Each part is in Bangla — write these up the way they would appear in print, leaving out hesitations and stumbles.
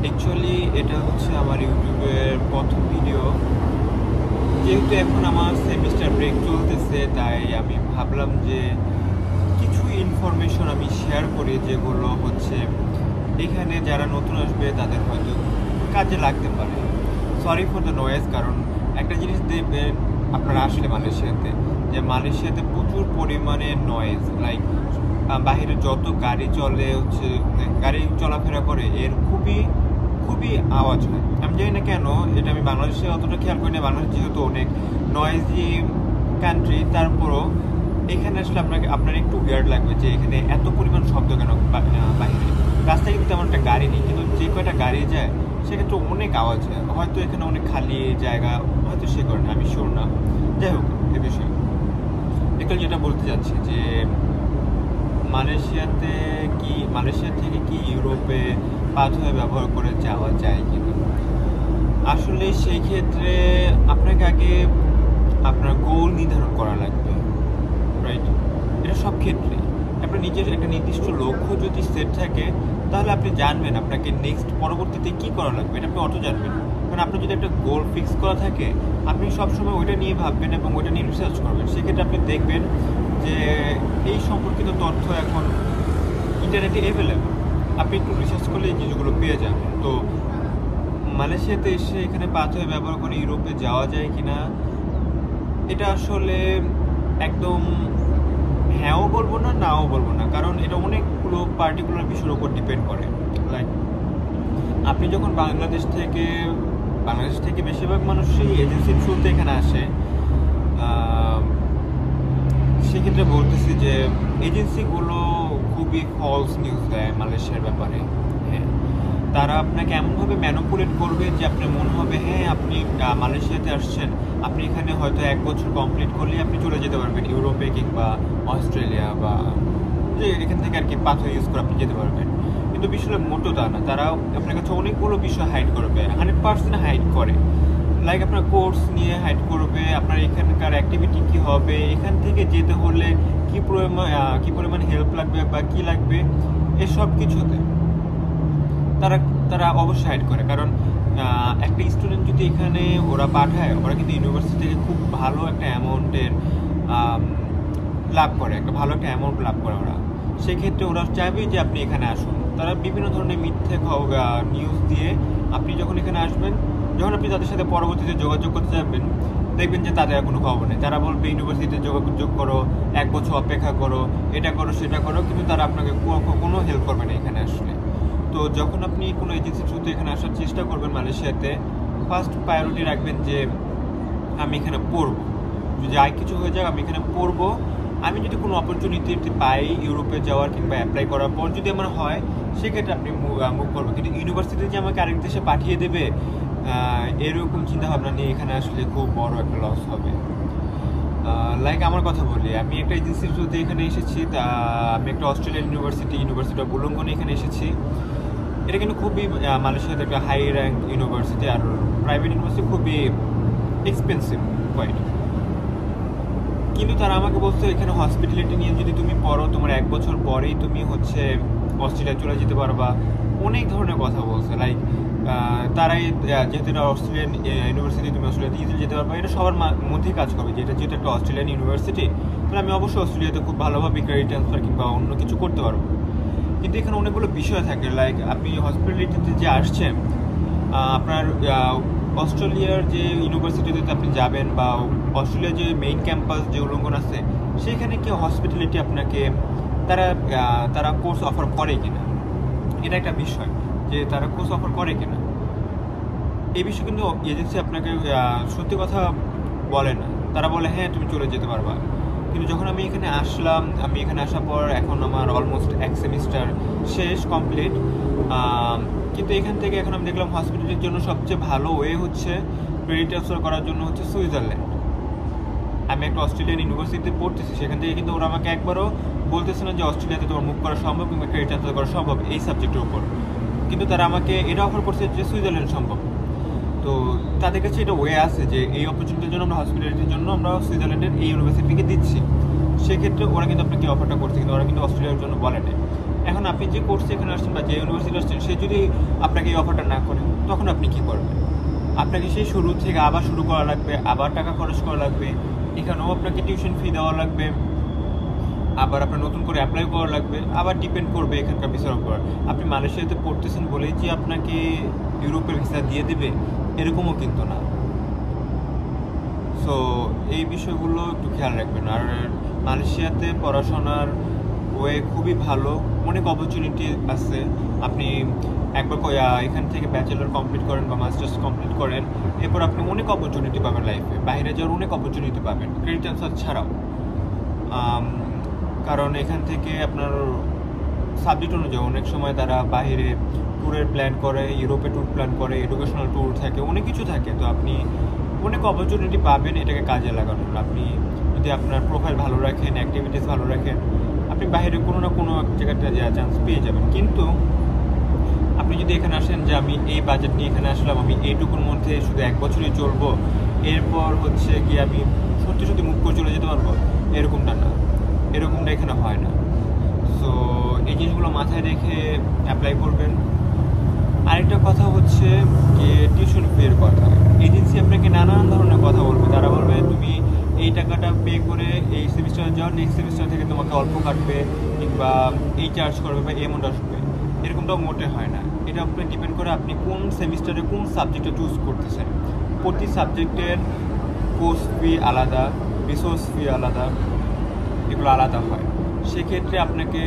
অ্যাকচুয়ালি এটা হচ্ছে আমার ইউটিউবের প্রথম ভিডিও। যেহেতু এখন আমার সেমিস্টার ব্রেক চলতেছে, তাই আমি ভাবলাম যে কিছু ইনফরমেশন আমি শেয়ার করি, যেগুলো হচ্ছে এখানে যারা নতুন আসবে তাদের হয়তো কাজে লাগতে পারে। সরি ফর দ্য নয়েজ, কারণ একটা জিনিস দেখবেন আপনারা আসলে মালয়েশিয়াতে প্রচুর পরিমাণে নয়েজ, লাইক বাইরে যত গাড়ি চলে হচ্ছে, গাড়ি চলাফেরা করে, এর খুবই খুবই আওয়াজ হয়। আমি জানি না কেন, এটা আমি বাংলাদেশে অতটা খেয়াল করি না। বাংলাদেশ যেহেতু অনেক নয়েজি কান্ট্রি, তারপরও এখানে আসলে আপনার একটু উইয়ার্ড লাগবে যে এখানে এত পরিমাণ শব্দ কেন বাইরে। রাস্তায় কিন্তু তেমন একটা গাড়ি নেই, কিন্তু যে কয়টা গাড়ি যায় সেক্ষেত্রে অনেক আওয়াজ হয়। হয়তো এখানে অনেক খালি জায়গা, হয়তো সে কারণে, আমি শিওর না। যাই হোক, এ বিষয়ে একটু যেটা বলতে চাচ্ছি যে মালয়েশিয়া থেকে কি ইউরোপে পাথর ব্যবহার করে যাওয়া যায় কিনা। আসলে সেই ক্ষেত্রে আপনাকে আগে আপনার গোল নির্ধারণ করা লাগবে, রাইট? এটা সব ক্ষেত্রে আপনার নিজের একটা নির্দিষ্ট লক্ষ্য যদি সেট থাকে, তাহলে আপনি জানবেন আপনাকে নেক্সট পরবর্তীতে কি করা লাগবে, এটা আপনি অটো জানবেন। কারণ আপনার যদি একটা গোল ফিক্স করা থাকে, আপনি সবসময় ওইটা নিয়ে ভাববেন এবং ওইটা নিয়ে রিসার্চ করবেন। সেক্ষেত্রে আপনি দেখবেন যে এই সম্পর্কিত তথ্য এখন ইন্টারনেটে অ্যাভেলেবল। আপনি একটু রিসার্চ করলে এই জিনিসগুলো পেয়ে যাবেন। তো মালয়েশিয়াতে এসে এখানে পাথর ব্যবহার করে ইউরোপে যাওয়া যায় কিনা, এটা আসলে একদম হ্যাঁও বলবো না, নাও বলবো না, কারণ এটা অনেকগুলো পার্টিকুলার বিষয়ের উপর ডিপেন্ড করে। লাইক আপনি যখন বাংলাদেশ থেকে বেশিরভাগ মানুষই এজেন্সির থ্রুতে এখানে আসে, সেক্ষেত্রে বলতেছি যে এজেন্সিগুলো খুবই ফলস নিউজ দেয় মালয়েশিয়ার ব্যাপারে। হ্যাঁ, তারা আপনাকে এমনভাবে ম্যানিপুলেট করবে যে আপনার মনে হবে হ্যাঁ আপনি মালয়েশিয়াতে আসছেন, আপনি এখানে হয়তো 1 বছর কমপ্লিট করলেই আপনি চলে যেতে পারবেন ইউরোপে কিংবা অস্ট্রেলিয়া, বা যে এখান থেকে আর কি পাথর ইউজ করে আপনি যেতে পারবেন। কিন্তু বিষয়টা মোটো তা না। তারা আপনার কাছে অনেকগুলো বিষয় হাইড করবে, 100% হাইড করে। লাইক আপনার কোর্স নিয়ে হাইড করবে, আপনার এখানকার অ্যাক্টিভিটি কী হবে, এখান থেকে যেতে হলে কী পরিমাণ হেল্প লাগবে বা কী লাগবে, এসব কিছুতে তারা অবশ্যই হাইড করে। কারণ একটা স্টুডেন্ট যদি এখানে ওরা পাঠায়, ওরা কিন্তু ইউনিভার্সিটি থেকে খুব ভালো একটা অ্যামাউন্টের লাভ করে, একটা ভালো একটা অ্যামাউন্ট লাভ করে ওরা। সেক্ষেত্রে ওরা চাইবে যে আপনি এখানে আসুন। তারা বিভিন্ন ধরনের মিথ্যে নিউজ দিয়ে আপনি যখন এখানে আসবেন, যখন আপনি তাদের সাথে পরবর্তীতে যোগাযোগ করতে যাবেন, দেখবেন যে তাদের কোনো খবর নেই। তারা বলবে ইউনিভার্সিটিতে যোগাযোগ করো, 1 বছর অপেক্ষা করো, এটা করো সেটা করো, কিন্তু তারা আপনাকে কোনো হেল্প করবে না এখানে আসলে। তো যখন আপনি কোনো এজেন্সির থ্রুতে এখানে আসার চেষ্টা করবেন মালয়েশিয়াতে, ফার্স্ট প্রায়োরিটি রাখবেন যে আমি এখানে পড়বো। যদি আর কিছু হয়ে যায়, আমি এখানে পড়বো। আমি যদি কোনো অপরচুনিটি পাই ইউরোপে যাওয়ার কিংবা অ্যাপ্লাই করার পর যদি আমার হয়, সেক্ষেত্রে আপনি মুভ করবেন। কিন্তু ইউনিভার্সিটি যে আমাকে আরেক দেশে পাঠিয়ে দেবে, এরকম চিন্তাভাবনা নিয়ে এখানে আসলে খুব বড় একটা লস হবে। লাইক আমার কথা বলি, আমি একটা এজেন্সির থ্রুতে এখানে এসেছি। আমি একটা অস্ট্রেলিয়ান ইউনিভার্সিটি অফ বুলুঙ্গনে এখানে এসেছি। এটা কিন্তু খুবই মালয়েশিয়াতে একটা হাই র্যাঙ্ক ইউনিভার্সিটি, আর প্রাইভেট ইউনিভার্সিটি খুবই এক্সপেন্সিভ কোয়াইট। কিন্তু তারা আমাকে বলছে এখানে হসপিটালিটি নিয়ে যদি তুমি পড়ো, তোমার 1 বছর পরেই তুমি হচ্ছে অস্ট্রেলিয়া চলে যেতে পারবা। অনেক ধরনের কথা বলছে। লাইক তারাই যেহেতু এটা অস্ট্রেলিয়ান ইউনিভার্সিটি, তুমি অস্ট্রেলিয়াতে ইজিলি যেতে পারবা, এটা সবার মধ্যেই কাজ করবে। যেহেতু একটা অস্ট্রেলিয়ান ইউনিভার্সিটি, তাহলে আমি অবশ্যই অস্ট্রেলিয়াতে খুব ভালোভাবে ক্রেডিট ট্রান্সফার কিংবা অন্য কিছু করতে পারবো। কিন্তু এখানে অনেকগুলো বিষয় থাকে। লাইক আপনি হসপিটালিটিতে যে আসছেন, আপনার অস্ট্রেলিয়ার যে ইউনিভার্সিটিতে আপনি যাবেন বা অস্ট্রেলিয়ার যে মেইন ক্যাম্পাস যে উলঙ্গন আছে, সেখানে কি হসপিটালিটি আপনাকে তারা কোর্স অফার করে কিনা, এটা একটা বিষয় যে তারা কোর্স অফার করে কিনা। এই বিষয়ে কিন্তু এজেন্সি আপনাকে সত্যি কথা বলে না। তারা বলে হ্যাঁ তুমি চলে যেতে পারবা। কিন্তু যখন আমি এখানে আসলাম, আমি এখানে আসার পর এখন আমার অলমোস্ট 1 সেমিস্টার শেষ কমপ্লিট, কিন্তু এখান থেকে এখন আমি দেখলাম হসপিটালের জন্য সবচেয়ে ভালো ওয়ে হচ্ছে ক্রেডিট ট্রান্সফার করার জন্য হচ্ছে সুইজারল্যান্ড। আমি একটা অস্ট্রেলিয়ান ইউনিভার্সিটিতে পড়তেছি, সেখান থেকে কিন্তু ওরা আমাকে একবারও বলতেছে না যে অস্ট্রেলিয়াতে তোমার মুভ করা সম্ভব কিংবা ক্রেডিট ট্রান্সফার করা সম্ভব এই সাবজেক্টের উপর। কিন্তু তারা আমাকে এটা অফার করছে যে সুইজারল্যান্ড সম্ভব। তো তাদের কাছে এটা ওয়ে আছে যে এই অপরচুনিটির জন্য আমরা হসপিটালিটির জন্য আমরা সুইজারল্যান্ডের এই ইউনিভার্সিটিকে দিচ্ছি। সেক্ষেত্রে ওরা কিন্তু আপনাকে অফারটা করছে, কিন্তু ওরা কিন্তু অস্ট্রেলিয়ার জন্য বলে নেই। এখন আপনি যে কোর্সে এখানে আসছেন বা যে ইউনিভার্সিটি আসছেন, সে যদি আপনাকে এই অফারটা না করে, তখন আপনি কি করবেন? আপনাকে সেই শুরু থেকে আবার শুরু করা লাগবে, আবার টাকা খরচ করা লাগবে, এখানেও আপনাকে টিউশন ফি দেওয়া লাগবে, আবার আপনার নতুন করে অ্যাপ্লাই করা লাগবে, আবার ডিপেন্ড করবে এখানকার ভিসার উপর। আপনি মালয়েশিয়াতে পড়তেছেন বলেই যে আপনাকে ইউরোপের ভিসা দিয়ে দেবে, এরকমও কিন্তু না। সো এই বিষয়গুলো একটু খেয়াল রাখবেন। আর মালয়েশিয়াতে পড়াশোনার ওয়ে খুবই ভালো, অনেক অপরচুনিটি আছে। আপনি একবার এখান থেকে ব্যাচেলর কমপ্লিট করেন বা মাস্টার্স কমপ্লিট করেন, এরপর আপনি অনেক অপরচুনিটি পাবেন লাইফে, বাইরে যাওয়ার অনেক অপরচুনিটি পাবেন ক্রেডিট আনসার ছাড়াও। কারণ এখান থেকে আপনার সাবজেক্ট অনুযায়ী অনেক সময় তারা বাইরে ট্যুরের প্ল্যান করে, ইউরোপে ট্যুর প্ল্যান করে, এডুকেশনাল ট্যুর থাকে, অনেক কিছু থাকে। তো আপনি অনেক অপরচুনিটি পাবেন এটাকে কাজে লাগানোর। আপনি যদি আপনার প্রোফাইল ভালো রাখেন, অ্যাক্টিভিটিস ভালো রাখেন, আপনি বাইরে কোনো না কোনো জায়গাতে চান্স পেয়ে যাবেন। কিন্তু আপনি যদি এখানে আসেন যে আমি এই বাজেট নিয়ে এখানে আসলাম, আমি এইটুকুর মধ্যে শুধু 1 বছরই চলবো, এরপর হচ্ছে কি আমি সত্যি সত্যি মুভ করে চলে যেতে পারবো, এরকমটা না, এরকমটা এখানে হয় না। সো এই জিনিসগুলো মাথায় রেখে অ্যাপ্লাই করবেন। আরেকটা কথা হচ্ছে যে টিউশন ফির কথা। এজেন্সি আপনাকে নানান ধরনের কথা বলবে। তারা বলবে তুমি এই টাকাটা পে করে এই সেমিস্টারে যাও, নেক্সট সেমিস্টার থেকে তোমাকে অল্প কাটবে, কিংবা এই চার্জ করবে বা অ্যামাউন্ট আসবে। এরকমটাও মোটে হয় না। এটা আপনার ডিপেন্ড করে আপনি কোন সেমিস্টারে কোন সাবজেক্টটা চুজ করতেছেন। প্রতি সাবজেক্টের কোর্স ফি আলাদা, রিসোর্স ফি আলাদা, এগুলো আলাদা হয়। সেক্ষেত্রে আপনাকে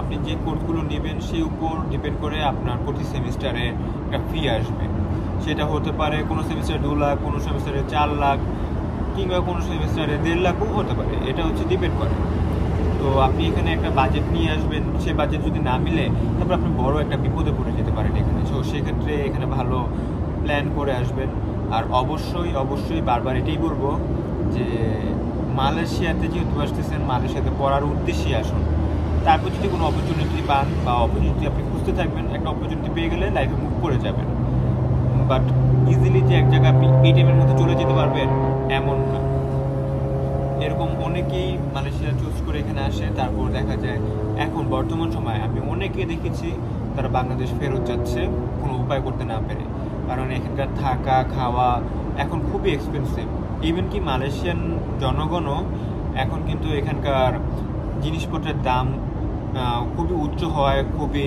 আপনি যে কোর্সগুলো নেবেন সেই উপর ডিপেন্ড করে আপনার প্রতি সেমিস্টারে একটা ফি আসবে। সেটা হতে পারে কোনো সেমিস্টারে 2 লাখ, কোনো সেমিস্টারে 4 লাখ, কিংবা কোনো সেমিস্টারে 1.5 লাখও হতে পারে। এটা হচ্ছে ডিপেন্ড করে। তো আপনি এখানে একটা বাজেট নিয়ে আসবেন, সে বাজেট যদি না মিলে তারপর আপনি বড় একটা বিপদে পড়ে যেতে পারেন এখানে। তো সেক্ষেত্রে এখানে ভালো প্ল্যান করে আসবেন। আর অবশ্যই অবশ্যই বারবার এটাই বলবো যে মালয়েশিয়াতে যেহেতু আসতেছেন, মালয়েশিয়াতে পড়ার উদ্দেশ্যে আসুন। তারপর যদি কোনো অপরচুনিটি পান বা অপরচুনিটি আপনি খুঁজতে থাকবেন, একটা অপরচুনিটি পেয়ে গেলে লাইফে মুভ করে যাবেন। বাট ইজিলি যে এক জায়গায় আপনি এই টাইমের মধ্যে চলে যেতে পারবেন এমন না। এরকম অনেকেই মালয়েশিয়া চুজ করে এখানে আসে, তারপর দেখা যায় এখন বর্তমান সময়ে আমি অনেকে দেখেছি তারা বাংলাদেশ ফেরত যাচ্ছে কোনো উপায় করতে না পেরে। কারণ এখানকার থাকা খাওয়া এখন খুবই এক্সপেন্সিভ। ইভেন কি মালয়েশিয়ান জনগণও এখন কিন্তু এখানকার জিনিসপত্রের দাম খুবই উচ্চ হওয়ায় খুবই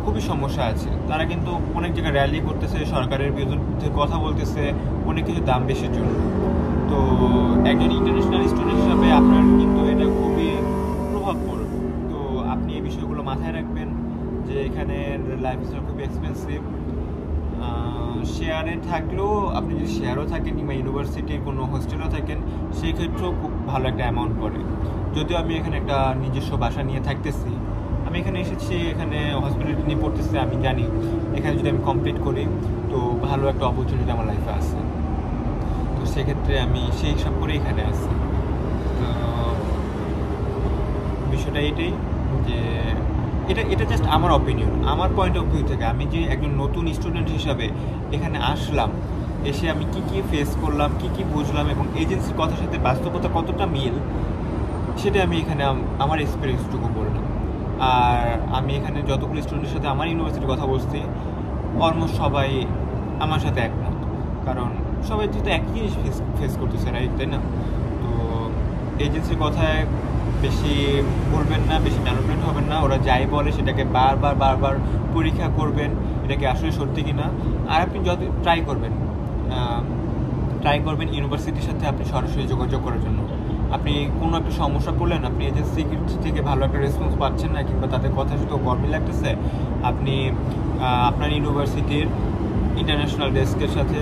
খুবই সমস্যা আছে। তারা কিন্তু অনেক জায়গায় র্যালি করতেছে, সরকারের বিরুদ্ধে কথা বলতেছে অনেক কিছু দাম বেশির জন্য। তো একজন ইন্টারন্যাশনাল স্টুডেন্ট হিসাবে আপনার কিন্তু এটা খুবই প্রভাব পড়বে। তো আপনি এই বিষয়গুলো মাথায় রাখবেন যে এখানে লাইফস্টাইল খুবই এক্সপেন্সিভ। শেয়ারে থাকলেও আপনি যদি শেয়ারও থাকেন কিংবা ইউনিভার্সিটির কোনো হোস্টেলও থাকেন, সেই ক্ষেত্রেও খুব ভালো একটা অ্যামাউন্ট পড়ে। যদিও আমি এখানে একটা নিজস্ব বাসা নিয়ে থাকতেছি, আমি এখানে এসেছি, এখানে হসপিটালিটি নিয়ে পড়তেছি, আমি জানি এখানে যদি আমি কমপ্লিট করি তো ভালো একটা অপরচুনিটি আমার লাইফে আছে। তো সেক্ষেত্রে আমি সেই হিসাব করে এখানে আসি। তো বিষয়টা এটাই যে এটা জাস্ট আমার অপিনিয়ন, আমার পয়েন্ট অফ ভিউ থেকে। আমি যে একজন নতুন স্টুডেন্ট হিসাবে এখানে আসলাম, এসে আমি কি কি ফেস করলাম, কি কি বুঝলাম, এবং এজেন্সির কথার সাথে বাস্তবতা কতটা মিল, সেটা আমি এখানে আমার এক্সপিরিয়েন্সটুকু বললাম। আর আমি এখানে যতগুলো স্টুডেন্টের সাথে আমার ইউনিভার্সিটির কথা বলছি, অলমোস্ট সবাই আমার সাথে একমত। কারণ সবাই যেহেতু একই জিনিস ফেস করতেছে, রাইট, তাই না? তো এজেন্সির কথায় বেশি বলবেন না, বেশি ম্যানিপুলেট হবেন না। ওরা যাই বলে সেটাকে বারবার বারবার পরীক্ষা করবেন, এটাকে আসলে সত্যি কি না। আর আপনি যত ট্রাই করবেন ইউনিভার্সিটির সাথে আপনি সরাসরি যোগাযোগ করার জন্য। আপনি কোনো একটা সমস্যা পড়লেন, আপনি এজেন্সি থেকে ভালো একটা রেসপন্স পাচ্ছেন না, কিংবা তাদের কথা শুধু গরমিল লাগতেছে, আপনি আপনার ইউনিভার্সিটির ইন্টারন্যাশনাল ডেস্কের সাথে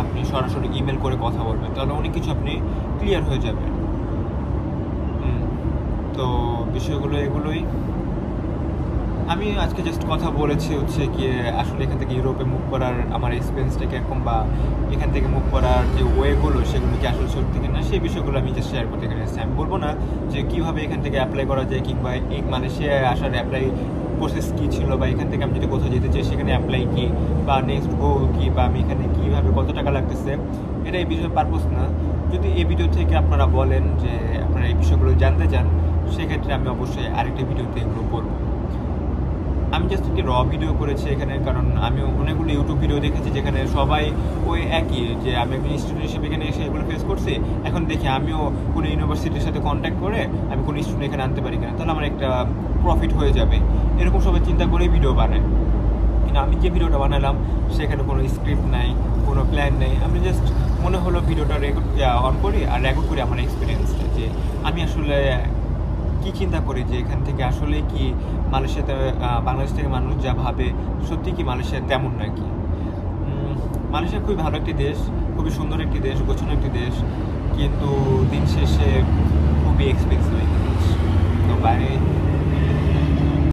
আপনি সরাসরি ইমেল করে কথা বলবেন, তাহলে অনেক কিছু আপনি ক্লিয়ার হয়ে যাবেন। তো বিষয়গুলো এগুলোই। আমি আজকে জাস্ট কথা বলেছি হচ্ছে গিয়ে আসলে এখান থেকে ইউরোপে মুভ করার আমার এক্সপিরিয়েন্সটা কীরকম, বা এখান থেকে মুভ করার যে ওয়েগুলো সেগুলো কি আসলে সত্যি কিনা, সেই বিষয়গুলো আমি জাস্ট শেয়ার করতে এখানে এসেছি। আমি বলবো না যে কীভাবে এখান থেকে অ্যাপ্লাই করা যায়, কিংবা এই মালয়েশিয়ায় আসার অ্যাপ্লাই প্রসেস কী ছিল, বা এখান থেকে আমি যদি কোথাও যেতে চাই সেখানে অ্যাপ্লাই কী, বা নেক্সট গো কী, বা আমি এখানে কীভাবে কত টাকা লাগতেছে, এটা এই বিষয়ে পারপোজ না। যদি এই ভিডিও থেকে আপনারা বলেন যে আপনারা এই বিষয়গুলো জানতে চান, সেক্ষেত্রে আমি অবশ্যই আরেকটি ভিডিওতে এগুলো বলবো। আমি জাস্ট একটি ভিডিও করেছি এখানে, কারণ আমি অনেকগুলো ইউটিউব ভিডিও দেখেছি যেখানে সবাই ওই একই, যে আমি একজন স্টুডেন্ট হিসেবে এখানে এসে এগুলো ফেস করছি, এখন দেখি আমিও কোনো ইউনিভার্সিটির সাথে কন্ট্যাক্ট করে আমি কোনো স্টুডেন্ট এখানে আনতে পারি কিনা, তাহলে আমার একটা প্রফিট হয়ে যাবে, এরকম সবাই চিন্তা করেই ভিডিও বানায়। কিন্তু আমি যে ভিডিওটা বানালাম সেখানে কোনো স্ক্রিপ্ট নাই, কোনো প্ল্যান নেই, আমি জাস্ট মনে হলো ভিডিওটা রেকর্ড অন করি আর রেকর্ড করি আমার এক্সপিরিয়েন্সটা, যে আমি আসলে কি চিন্তা করি যে এখান থেকে আসলে কি মালয়েশিয়াতে বাংলাদেশ থেকে মানুষ যা ভাবে সত্যি কি মালয়েশিয়া তেমন নাকি। মালয়েশিয়া খুবই ভালো একটি দেশ, খুবই সুন্দর একটি দেশ, গোছানো একটি দেশ, কিন্তু দিন শেষে খুবই এক্সপেন্সিভ একটি দেশ। তো বাইরে